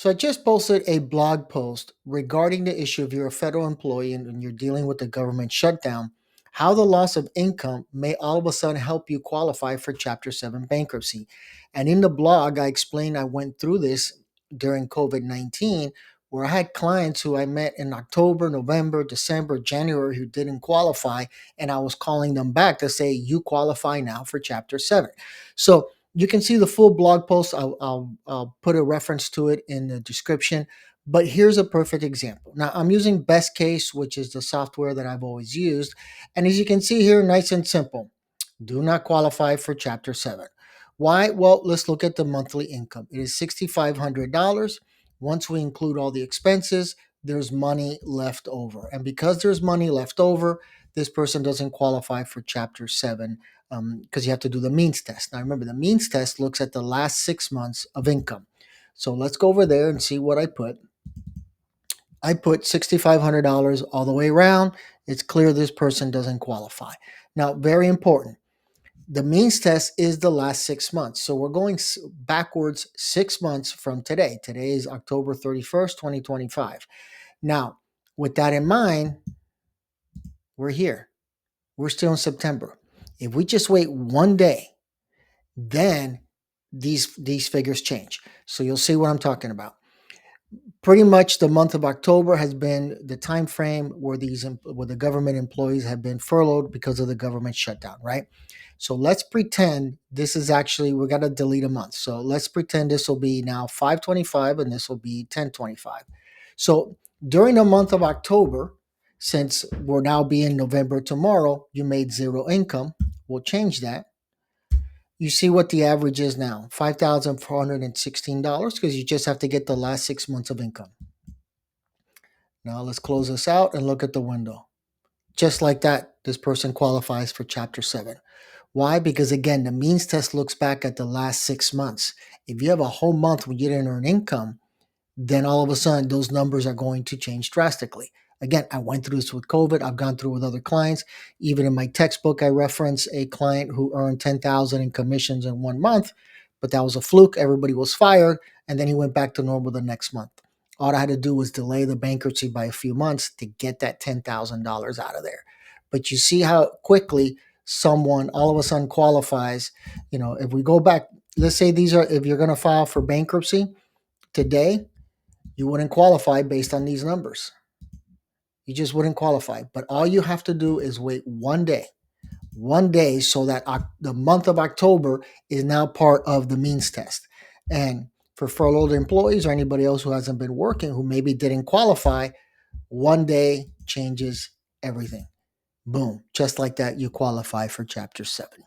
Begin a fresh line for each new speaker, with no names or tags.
So I just posted a blog post regarding the issue if you're a federal employee and you're dealing with the government shutdown, how the loss of income may all of a sudden help you qualify for Chapter 7 bankruptcy. And in the blog, I explained I went through this during COVID-19, where I had clients who I met in October, November, December, January who didn't qualify. And I was calling them back to say, you qualify now for Chapter 7. So you can see the full blog post. I'll put a reference to it in the description. But here's a perfect example. Now, I'm using Best Case, which is the software that I've always used. And as you can see here, nice and simple. Do not qualify for Chapter 7. Why? Well, let's look at the monthly income. It is $6,500. Once we include all the expenses, there's money left over. And because there's money left over, this person doesn't qualify for Chapter 7 because you have to do the means test. Now, remember, the means test looks at the last 6 months of income. So let's go over there and see what I put. I put $6,500 all the way around. It's clear this person doesn't qualify. Now, very important. The means test is the last 6 months. So we're going backwards 6 months from today. Today is October 31st, 2025. Now, with that in mind, we're here. We're still in September. If we just wait one day, then these figures change. So you'll see what I'm talking about. Pretty much the month of October has been the time frame where the government employees have been furloughed because of the government shutdown, right? So let's pretend this is actually, we got to delete a month. So let's pretend this will be now 5/25 and this will be 10/25. So during the month of October, since we're now being November tomorrow, you made zero income. We'll change that. You see what the average is now, $5,416, because you just have to get the last 6 months of income. Now let's close this out and look at the window. Just like that, this person qualifies for Chapter 7. Why? Because again, the means test looks back at the last 6 months. If you have a whole month when you didn't earn income, then all of a sudden those numbers are going to change drastically. Again, I went through this with COVID. I've gone through with other clients. Even in my textbook, I reference a client who earned $10,000 in commissions in 1 month, but that was a fluke. Everybody was fired, and then he went back to normal the next month. All I had to do was delay the bankruptcy by a few months to get that $10,000 out of there. But you see how quickly someone all of a sudden qualifies. If we go back, let's say if you're going to file for bankruptcy today, you wouldn't qualify based on these numbers. You just wouldn't qualify. But all you have to do is wait one day, so that the month of October is now part of the means test. And for furloughed employees or anybody else who hasn't been working, who maybe didn't qualify, one day changes everything. Boom. Just like that, you qualify for Chapter 7.